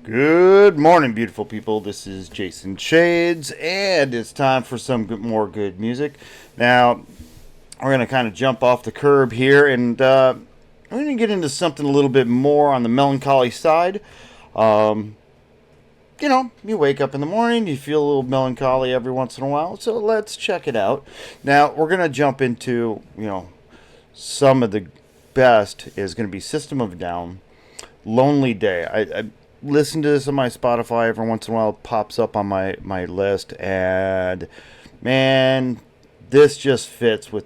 Good morning, beautiful people. This is Jason Shades, and it's time for some more good music. Now, we're going to kind of jump off the curb here, and we're going to get into something a little bit more on the melancholy side. Um, you wake up in the morning, you feel a little melancholy every once in a while, so let's check it out. Now, we're going to jump into, some of the best is going to be System of a Down, Lonely Day. I listen to this on my Spotify every once in a while. It pops up on my list, and man, this just fitting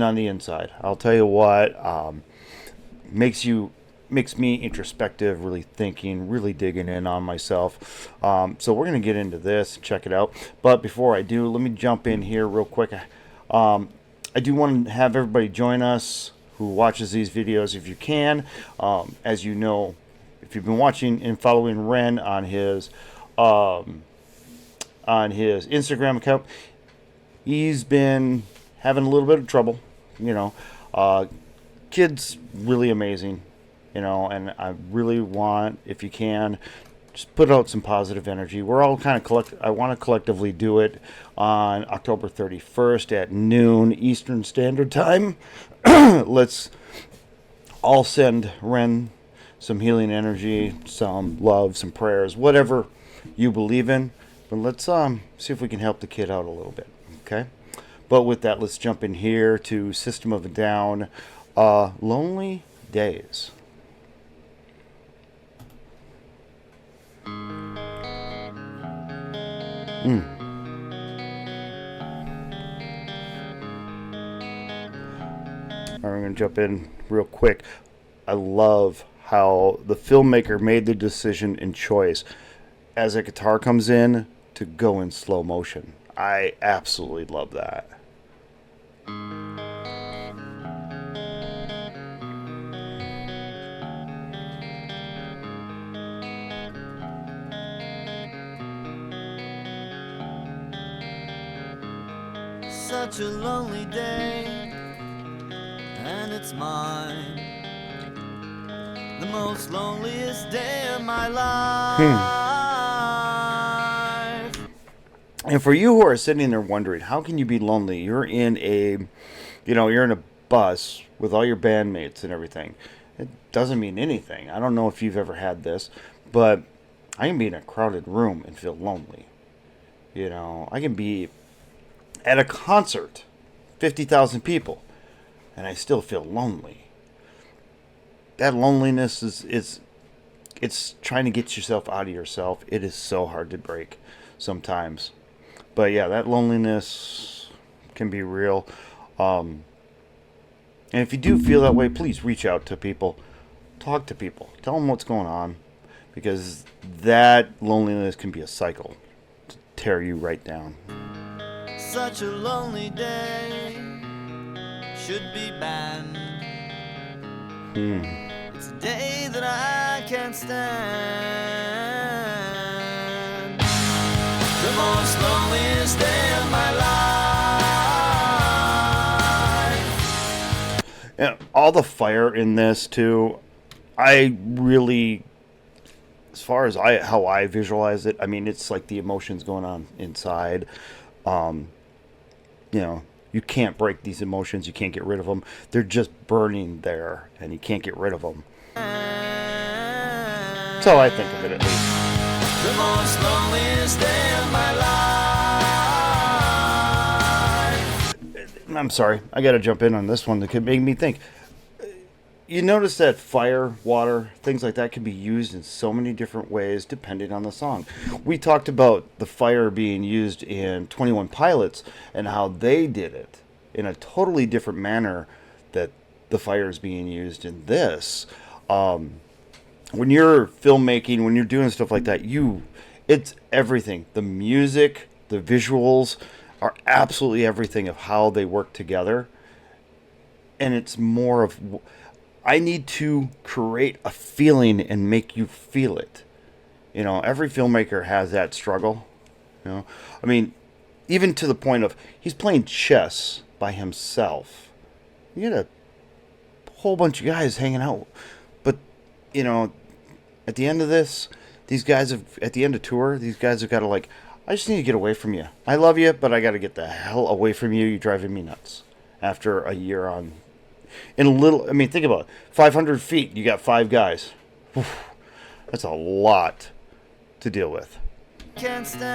on the inside. I'll tell you what, makes me introspective, really thinking, really digging in on myself. So we're gonna get into this, check it out. But before I do, let me jump in here real quick. I do want to have everybody join us who watches these videos if you can. As you know, if you've been watching and following Ren on his Instagram account, he's been having a little bit of trouble. Kid's really amazing, and I really want, if you can, just put out some positive energy. We're all kind of I want to collectively do it on October 31st at noon Eastern Standard Time. Let's all send Ren some healing energy, some love, some prayers, whatever you believe in. But let's see if we can help the kid out a little bit, okay? But with that, let's jump in here to System of a Down, Lonely Days. All right, I'm going to jump in real quick. I love how the filmmaker made the decision and choice as a guitar comes in to go in slow motion. I absolutely love that. Such a lonely day, and it's mine. The most loneliest day of my life. And for you who are sitting there wondering, how can you be lonely? You're in you're in a bus with all your bandmates and everything. It doesn't mean anything. I don't know if you've ever had this, but I can be in a crowded room and feel lonely. I can be at a concert, 50,000 people, and I still feel lonely. That loneliness it's trying to get yourself out of yourself. It is so hard to break sometimes. But yeah, that loneliness can be real. And if you do feel that way, please reach out to people. Talk to people. Tell them what's going on. Because that loneliness can be a cycle to tear you right down. Such a lonely day should be banned. It's a day that I can't stand. The most loneliest day of my life. And all the fire in this too, I really, as far as how I visualize it, I mean, it's like the emotions going on inside. You can't break these emotions. You can't get rid of them. They're just burning there, and you can't get rid of them. That's how I think of it, at least. The most loneliest day of my life. I'm sorry. I got to jump in on this one that could make me think. You notice that fire, water, things like that can be used in so many different ways depending on the song. We talked about the fire being used in 21 Pilots and how they did it in a totally different manner that the fire is being used in this. When you're filmmaking, when you're doing stuff like that, it's everything. The music, the visuals are absolutely everything of how they work together. And it's more of, I need to create a feeling and make you feel it. Every filmmaker has that struggle. I mean, even to the point of he's playing chess by himself. You get a whole bunch of guys hanging out, but At the end of this, these guys have, at the end of tour, these guys have got to like, I just need to get away from you. I love you, but I got to get the hell away from you. You're driving me nuts. After a year on, in a little, I mean, think about it. 500 feet, you got 5 guys. Oof, that's a lot to deal with. Can't stand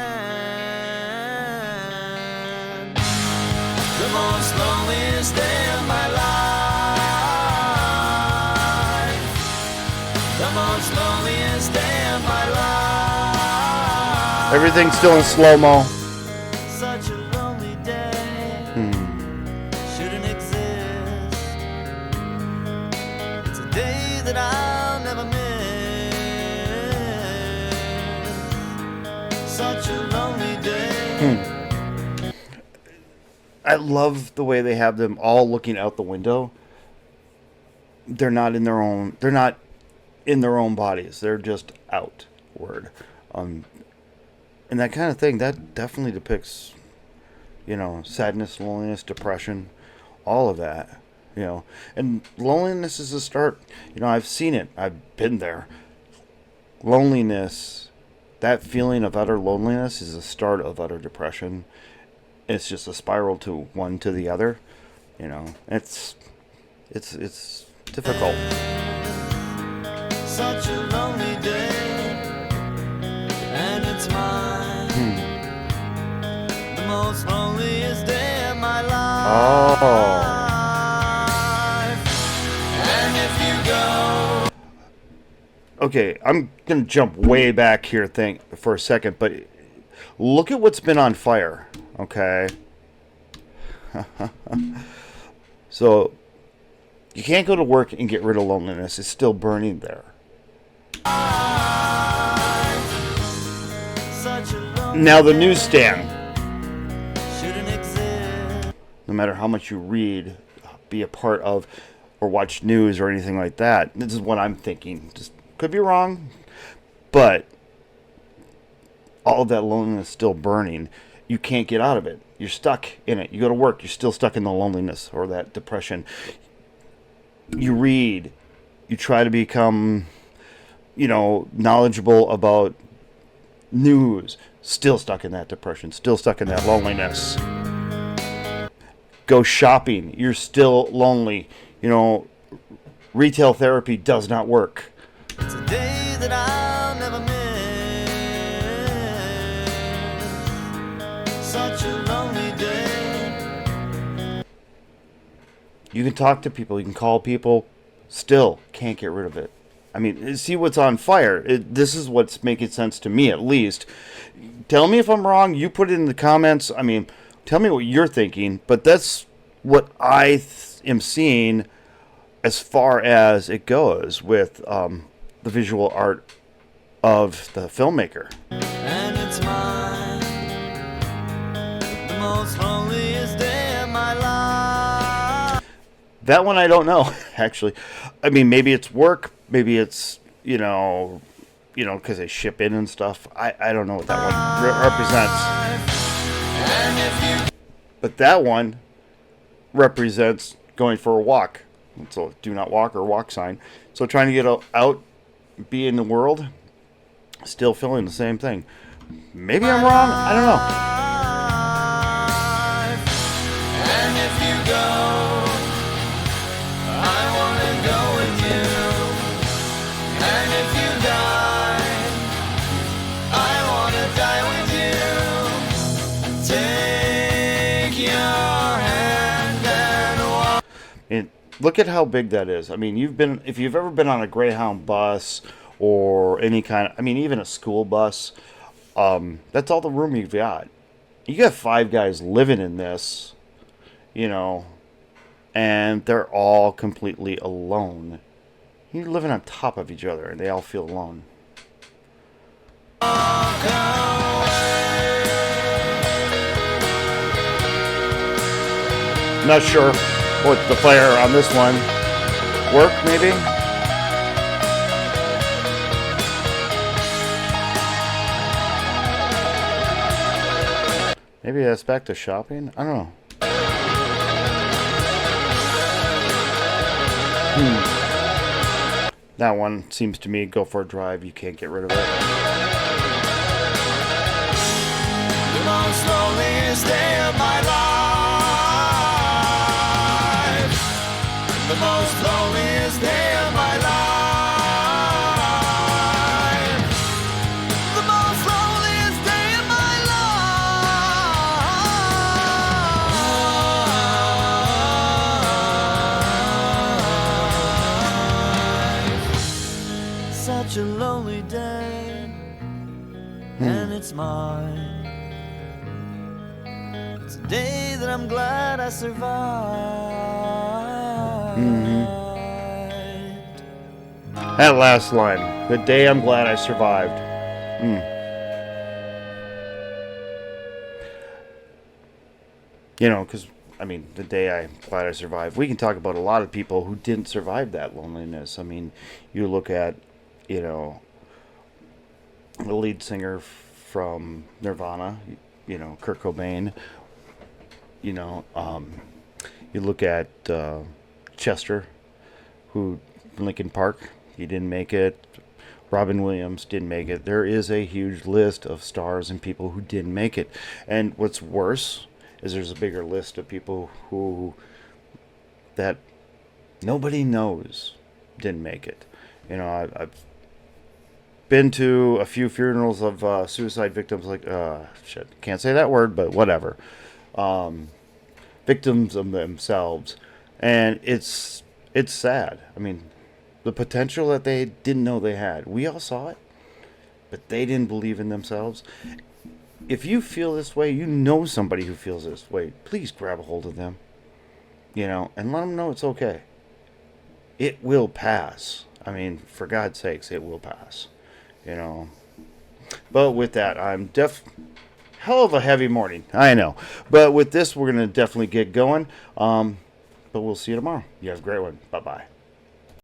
the most loneliest day of my life. The most loneliest day of my life. Everything's still in slow-mo. Such a lonely day. Shouldn't exist. It's a day that I'll never miss. Such a lonely day. I love the way they have them all looking out the window. They're not in their own. They're not in their own bodies. They're just outward, and that kind of thing. That definitely depicts, sadness, loneliness, depression, all of that. And loneliness is a start. I've seen it. I've been there. Loneliness, that feeling of utter loneliness, is the start of utter depression. It's just a spiral to one to the other. It's difficult. Such a lonely day, and it's mine. The most loneliest day of my life. Oh. And if you go, Okay, I'm gonna jump way back here for a second, but look at what's been on fire. Okay. So you can't go to work and get rid of loneliness. It's still burning there. such a lonely Now the newsstand. shouldn't exist. No matter how much you read, be a part of, or watch news or anything like that. This is what I'm thinking. Just could be wrong, but all of that loneliness is still burning. You can't get out of it. You're stuck in it. You go to work, you're still stuck in the loneliness or that depression. You read, you try to become, knowledgeable about news, still stuck in that depression, still stuck in that loneliness. Go shopping, you're still lonely. Retail therapy does not work. It's a day that I'll never miss. Such a lonely day. You can talk to people, you can call people, still can't get rid of it. I mean, see what's on fire. This is what's making sense to me, at least. Tell me if I'm wrong. You put it in the comments. I mean, tell me what you're thinking. But that's what I am seeing as far as it goes with the visual art of the filmmaker. And it's mine. The most loneliest day of my life. That one I don't know, actually. I mean, maybe it's work. Maybe it's, because they ship in and stuff. I don't know what that one represents. And if you But that one represents going for a walk. So do not walk or walk sign. So trying to get out, be in the world, still feeling the same thing. Maybe I'm wrong. I don't know. and if you go, I wanna go with you. And if you die, I wanna die with you. Take your hand and walk. And look at how big that is. I mean, if you've ever been on a Greyhound bus or any kind of, I mean, even a school bus, that's all the room you've got. You got 5 guys living in this, and they're all completely alone. You're living on top of each other, and they all feel alone. Not sure what the fire on this one work, maybe. Maybe that's back to shopping. I don't know. That one seems to me, go for a drive. You can't get rid of it. The most loneliest day of my life. The most loneliest day of my life. The most loneliest day of my life. Such a lonely day, and it's mine. It's a day that I'm glad I survived. That last line. The day I'm glad I survived. You know, because, I mean, the day I'm glad I survived. We can talk about a lot of people who didn't survive that loneliness. I mean, you look at, you know, the lead singer from Nirvana, you know, Kurt Cobain. You know, you look at Chester, who Lincoln Park, he didn't make it. Robin Williams didn't make it. There is a huge list of stars and people who didn't make it. And what's worse is there's a bigger list of people who that nobody knows didn't make it. You know, I've been to a few funerals of suicide victims, like shit, can't say that word, but whatever. Victims of themselves, and it's sad. I mean, the potential that they didn't know they had. We all saw it, but they didn't believe in themselves. If you feel this way, you know somebody who feels this way, please grab a hold of them, you know, and let them know it's okay. It will pass. I mean, for God's sakes, it will pass, you know. But with that, I'm hell of a heavy morning, I know. But with this, we're going to definitely get going. But we'll see you tomorrow. You have a great one. Bye-bye.